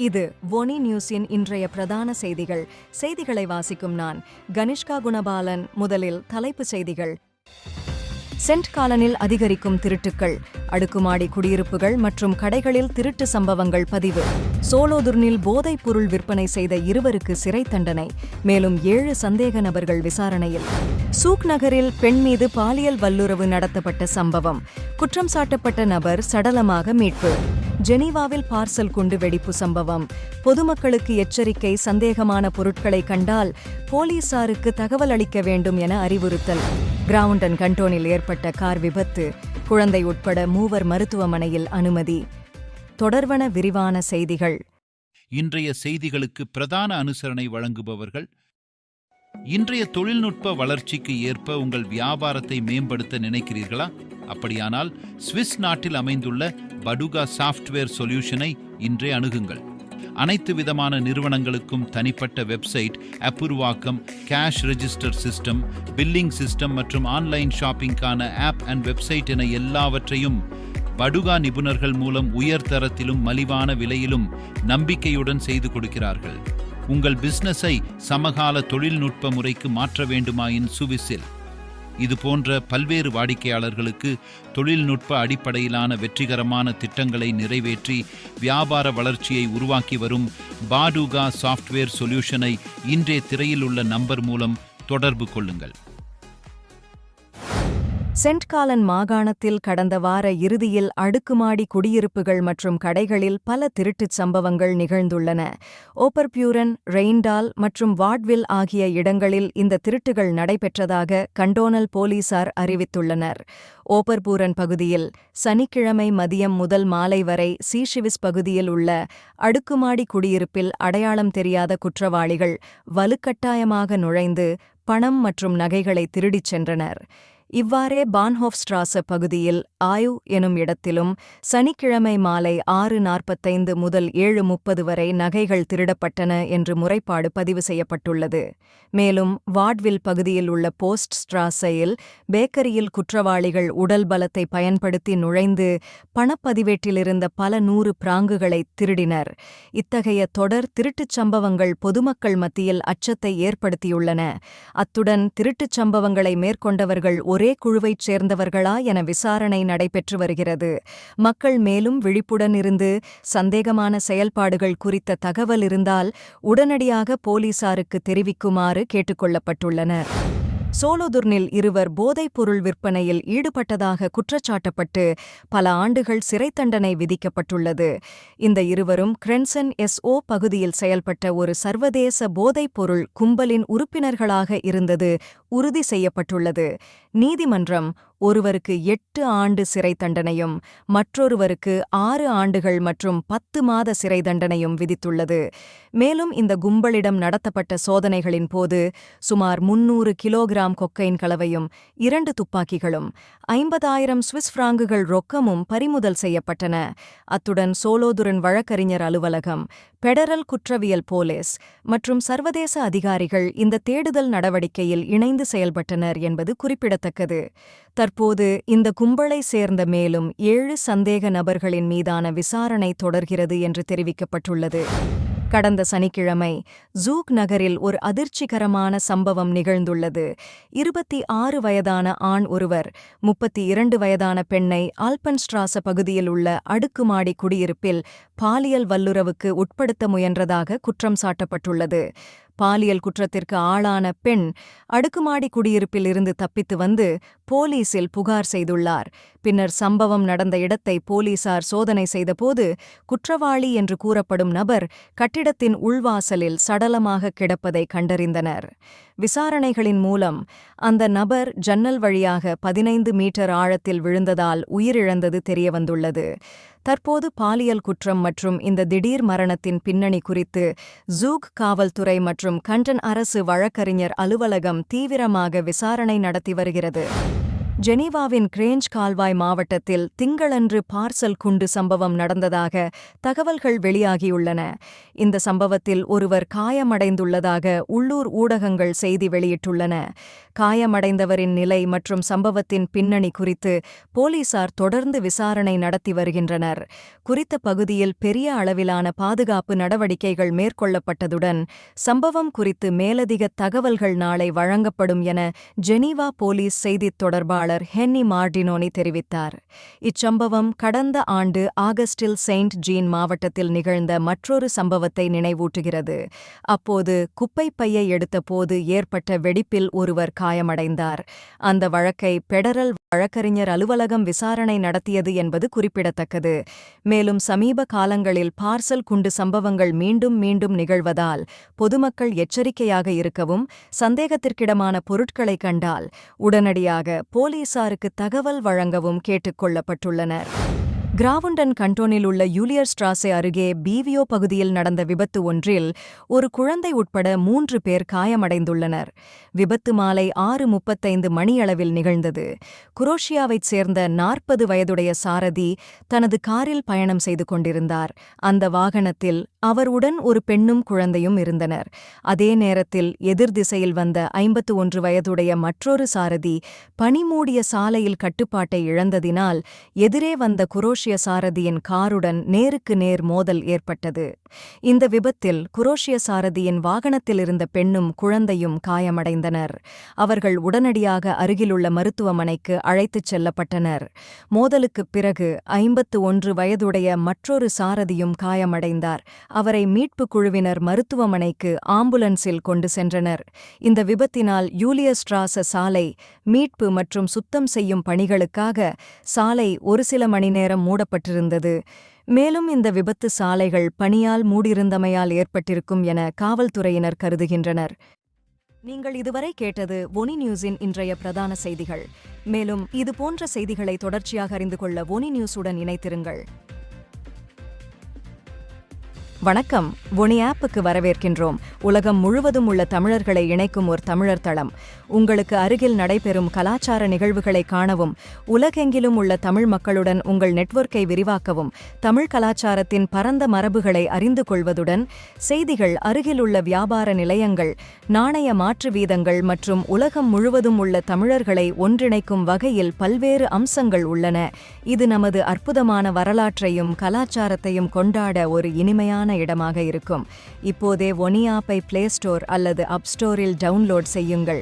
இது ஒனி நியூஸின் இன்றைய பிரதான செய்திகள். செய்திகளை வாசிக்கும் நான் கனிஷ்கா குணபாலன். முதலில் தலைப்புச் செய்திகள். சென்ட் காலனில் அதிகரிக்கும் திருட்டுக்கள், அடுக்குமாடி குடியிருப்புகள் மற்றும் கடைகளில் திருட்டு சம்பவங்கள் பதிவு. சோலோதுர்னில் போதைப் பொருள் விற்பனை செய்த 2 சிறை தண்டனை, மேலும் 7 சந்தேக நபர்கள் விசாரணையில். சூக் நகரில் பெண் மீது பாலியல் வல்லுறவு நடத்தப்பட்ட சம்பவம், குற்றம் சாட்டப்பட்ட நபர் சடலமாக மீட்பு. ஜெனீவாவில் பார்சல் குண்டு வெடிப்பு சம்பவம், பொதுமக்களுக்கு எச்சரிக்கை, சந்தேகமான பொருட்களை கண்டால் போலீசாருக்கு தகவல் அளிக்க வேண்டும் என அறிவுறுத்தல். கிரவுண்டன் கண்டோனில் ஏற்பட்ட கார் விபத்து, குழந்தை உட்பட 3 மருத்துவமனையில் அனுமதி. தொடர்வன விரிவான செய்திகள். இன்றைய செய்திகளுக்கு பிரதான அனுசரணை வழங்குபவர்கள். இன்றைய தொழில்நுட்ப வளர்ச்சிக்கு ஏற்ப உங்கள் வியாபாரத்தை மேம்படுத்த நினைக்கிறீர்களா? அப்படியானால் சுவிஸ் நாட்டில் அமைந்துள்ள படுகா சாஃப்ட்வேர் சொல்யூஷனை இன்றே அணுகுங்கள். அனைத்து விதமான நிறுவனங்களுக்கும் தனிப்பட்ட வெப்சைட், அப்புருவாக்கம், cash register system, billing system மற்றும் ஆன்லைன் ஷாப்பிங்கான ஆப் அண்ட் வெப்சைட் என எல்லாவற்றையும் படுகா நிபுணர்கள் மூலம் உயர்தரத்திலும் மலிவான விலையிலும் நம்பிக்கையுடன் செய்து கொடுக்கிறார்கள். உங்கள் பிசினஸை சமகால தொழில்நுட்ப முறைக்கு மாற்ற வேண்டுமாயின் சுவிஸில் இது போன்ற பல்வேறு வாடிக்கையாளர்களுக்கு தொழில்நுட்ப அடிப்படையிலான வெற்றிகரமான திட்டங்களை நிறைவேற்றி வியாபார வளர்ச்சியை உருவாக்கி வரும் பாடுகா சாஃப்ட்வேர் சொல்யூஷனை இன்றைய திரையில் உள்ள நம்பர் மூலம் தொடர்பு கொள்ளுங்கள். சென்ட் காலன் மாகாணத்தில் கடந்த வார இறுதியில் அடுக்குமாடி குடியிருப்புகள் மற்றும் கடைகளில் பல திருட்டுச் சம்பவங்கள் நிகழ்ந்துள்ளன. ஓப்பர்பியூரன், ரெயின்டால் மற்றும் வாட்வில் ஆகிய இடங்களில் இந்த திருட்டுகள் நடைபெற்றதாக கண்டோனல் போலீசார் அறிவித்துள்ளனர். ஓப்பர்பூரன் பகுதியில் சனிக்கிழமை மதியம் முதல் மாலை வரை சீஷிவிஸ் பகுதியில் உள்ள அடுக்குமாடி குடியிருப்பில் அடையாளம் தெரியாத குற்றவாளிகள் வலுக்கட்டாயமாக நுழைந்து பணம் மற்றும் நகைகளை திருடிச் சென்றனர். இவ்வாறே பான்ஹோஃப்ஸ்ட்ராச பகுதியில் ஆயு எனும் இடத்திலும் சனிக்கிழமை மாலை 6:45 முதல் 7:30 வரை நகைகள் திருடப்பட்டன என்று முறைப்பாடு பதிவு செய்யப்பட்டுள்ளது. மேலும் வாட்வில் பகுதியில் உள்ள போஸ்ட் ஸ்ட்ராசையில் பேக்கரியில் குற்றவாளிகள் உடல் பலத்தை பயன்படுத்தி நுழைந்து பணப்பதிவேட்டிலிருந்த பல 100 பிராங்குகளை திருடினர். இத்தகைய தொடர் திருட்டுச் சம்பவங்கள் பொதுமக்கள் மத்தியில் அச்சத்தை ஏற்படுத்தியுள்ளன. அத்துடன் திருட்டுச் சம்பவங்களை மேற்கொண்டவர்கள் ஒரே குழுவைச் சேர்ந்தவர்களா என விசாரணை நடைபெற்று வருகிறது. மக்கள் மேலும் விழிப்புடன் இருந்து சந்தேகமான செயல்பாடுகள் குறித்த தகவல் இருந்தால் உடனடியாக போலீசாருக்கு தெரிவிக்குமாறு கேட்டுக்கொள்ளப்பட்டுள்ளனர். சோலோதுர்னில் 2 போதைப்பொருள் விற்பனையில் ஈடுபட்டதாக குற்றச்சாட்டப்பட்டு பல ஆண்டுகள் சிறை தண்டனை விதிக்கப்பட்டுள்ளது. இந்த 2 கிரென்சன் SO பகுதியில் செயல்பட்ட ஒரு சர்வதேச போதைப்பொருள் கும்பலின் உறுப்பினர்களாக இருந்தது உறுதி செய்யப்பட்டுள்ளது. நீதிமன்றம் ஒருவருக்கு 8 ஆண்டு சிறை தண்டனையும் மற்றொருவருக்கு 6 ஆண்டுகள் மற்றும் 10 மாத சிறை தண்டனையும் விதித்துள்ளது. மேலும் இந்த கும்பலிடம் நடத்தப்பட்ட சோதனைகளின் போது சுமார் 300 கிலோகிராம் கொக்கைன் கலவையும் 2 துப்பாக்கிகளும் 50,000 சுவிஸ் பிராங்குகள் ரொக்கமும் பறிமுதல் செய்யப்பட்டன. அத்துடன் சோலோதுரன் வழக்கறிஞர் அலுவலகம், பெடரல் குற்றவியல் போலீஸ் மற்றும் சர்வதேச அதிகாரிகள் இந்த தேடுதல் நடவடிக்கையில் இணைந்து செயல்பட்டனர் என்பது குறிப்பிடத்தக்கது. தற்போது இந்த கும்பலை சேர்ந்த மேலும் 7 சந்தேக நபர்களின் மீதான விசாரணை தொடர்கிறது என்று தெரிவிக்கப்பட்டுள்ளது. கடந்த சனிக்கிழமை ஜூக் நகரில் ஒரு அதிர்ச்சிகரமான சம்பவம் நிகழ்ந்துள்ளது. 26 வயதான ஆண் ஒருவர் 32 வயதான பெண்ணை ஆல்பன்ஸ்ட்ராச பகுதியில் உள்ள அடுக்குமாடி குடியிருப்பில் பாலியல் வல்லுறவுக்கு உட்படுத்த முயன்றதாக குற்றம் சாட்டப்பட்டுள்ளது. பாலியல் குற்றத்திற்கு ஆளான பெண் அடுக்குமாடி குடியிருப்பில் இருந்து தப்பித்து வந்து போலீசில் புகார் செய்துள்ளார். பின்னர் சம்பவம் நடந்த இடத்தை போலீசார் சோதனை செய்தபோது குற்றவாளி என்று கூறப்படும் நபர் கட்டிடத்தின் உள்வாசலில் சடலமாக கிடப்பதை கண்டறிந்தனர். விசாரணைகளின் மூலம் அந்த நபர் ஜன்னல் வழியாக 15 மீட்டர் ஆழத்தில் விழுந்ததால் உயிரிழந்தது தெரியவந்துள்ளது. தற்போது பாலியல் குற்றம் மற்றும் இந்த திடீர் மரணத்தின் பின்னணி குறித்து ஜூக் காவல்துறை மற்றும் கண்டன் அரசு வழக்கறிஞர் அலுவலகம் தீவிரமாக விசாரணை நடத்தி வருகிறது. ஜெனீவாவின் கிரேஞ்ச் கால்வாய் மாவட்டத்தில் திங்களன்று பார்சல் குண்டு சம்பவம் நடந்ததாக தகவல்கள் வெளியாகியுள்ளன. இந்த சம்பவத்தில் ஒருவர் காயமடைந்துள்ளதாக உள்ளூர் ஊடகங்கள் செய்தி வெளியிட்டுள்ளன. காயமடைந்தவரின் நிலை மற்றும் சம்பவத்தின் பின்னணி குறித்து போலீசார் தொடர்ந்து விசாரணை நடத்தி வருகின்றனர். குறித்த பகுதியில் பெரிய அளவிலான பாதுகாப்பு நடவடிக்கைகள் மேற்கொள்ளப்பட்டதுடன் சம்பவம் குறித்து மேலதிக தகவல்கள் நாளை வழங்கப்படும் என ஜெனீவா போலீஸ் செய்தித் தொடர்பாளர் ஹென்னி மார்டினோனி தெரிவித்தார். இச்சம்பவம் கடந்த ஆண்டு ஆகஸ்டில் செயின்ட் ஜீன் மாவட்டத்தில் நிகழ்ந்த மற்றொரு சம்பவத்தை நினைவூட்டுகிறது. அப்போது குப்பைப் பையை எடுத்தபோது ஏற்பட்ட வெடிப்பில் ஒருவர் காயமடைந்தார். அந்த வழக்கை பெடரல் வழக்கறிஞர் அலுவலகம் விசாரணை நடத்தியது என்பது குறிப்பிடத்தக்கது. மேலும் சமீப காலங்களில் பார்சல் குண்டு சம்பவங்கள் மீண்டும் மீண்டும் நிகழ்வதால் பொதுமக்கள் எச்சரிக்கையாக இருக்கவும், சந்தேகத்திற்கிடமான பொருட்களை கண்டால் உடனடியாக போலீசாருக்கு தகவல் வழங்கவும் கேட்டுக் கொள்ளப்பட்டுள்ளனர். கிராவுண்டன் கண்டோனில் உள்ள யூலியர் ஸ்ட்ராசே அருகே பீவியோ பகுதியில் நடந்த விபத்து ஒன்றில் ஒரு குழந்தை உட்பட 3 பேர் காயமடைந்துள்ளனர். விபத்து மாலை 6:35 மணியளவில் நிகழ்ந்தது. குரோஷியாவைச் சேர்ந்த 40 வயதுடைய சாரதி தனது காரில் பயணம் செய்து கொண்டிருந்தார். அந்த வாகனத்தில் அவருடன் ஒரு பெண்ணும் குழந்தையும் இருந்தனர். அதே நேரத்தில் எதிர் திசையில் வந்த 51 வயதுடைய மற்றொரு சாரதி பனிமூடிய சாலையில் கட்டுப்பாட்டை இழந்ததினால் எதிரே வந்த குரோஷிய சாரதியின் காருடன் நேருக்கு நேர் மோதல் ஏற்பட்டது. இந்த விபத்தில் குரோஷிய சாரதியின் வாகனத்தில் இருந்த பெண்ணும் குழந்தையும் காயமடைந்தனர். அவர்கள் உடனடியாக அருகிலுள்ள மருத்துவமனைக்கு அழைத்துச் செல்லப்பட்டனர். மோதலுக்குப் பிறகு 51 வயதுடைய மற்றொரு சாரதியும் காயமடைந்தார். அவரை மீட்புக் குழுவினர் மருத்துவமனைக்கு ஆம்புலன்ஸில் கொண்டு சென்றனர். இந்த விபத்தினால் யூலியர் ஸ்ட்ராச சாலை மீட்பு மற்றும் சுத்தம் செய்யும் பணிகளுக்காக சாலை ஒரு சில மணி நேரம் மூடப்பட்டிருந்தது. மேலும் இந்த விபத்து சாலைகள் பனியால் மூடியிருந்தமையால் ஏற்பட்டிருக்கும் என காவல்துறையினர் கருதுகின்றனர். நீங்கள் இதுவரை கேட்டது ஒனி நியூஸின் இன்றைய பிரதான செய்திகள். மேலும் இதுபோன்ற செய்திகளை தொடர்ச்சியாக அறிந்து கொள்ள ஒனி நியூஸுடன் இணைத்திருங்கள். வணக்கம். ஒனி ஆப்புக்கு வரவேற்கின்றோம். உலகம் முழுவதும் உள்ள தமிழர்களை இணைக்கும் ஒரு தமிழர் தளம். உங்களுக்கு அருகில் நடைபெறும் கலாச்சார நிகழ்வுகளை காணவும், உலகெங்கிலும் உள்ள தமிழ் மக்களுடன் உங்கள் நெட்வொர்க்கை விரிவாக்கவும், தமிழ் கலாச்சாரத்தின் பரந்த மரபுகளை அறிந்து கொள்வதுடன் செய்திகள், அருகிலுள்ள வியாபார நிலையங்கள், நாணய மாற்று வீதங்கள் மற்றும் உலகம் முழுவதும் உள்ள தமிழர்களை ஒன்றிணைக்கும் வகையில் பல்வேறு அம்சங்கள் உள்ளன. இது நமது அற்புதமான வரலாற்றையும் கலாச்சாரத்தையும் கொண்டாட ஒரு இனிமையான இடமாக இருக்கும். இப்போதே ஒனி ஆப்பை பிளே ஸ்டோர் அல்லது அப் ஸ்டோரில் டவுன்லோட் செய்யுங்கள்.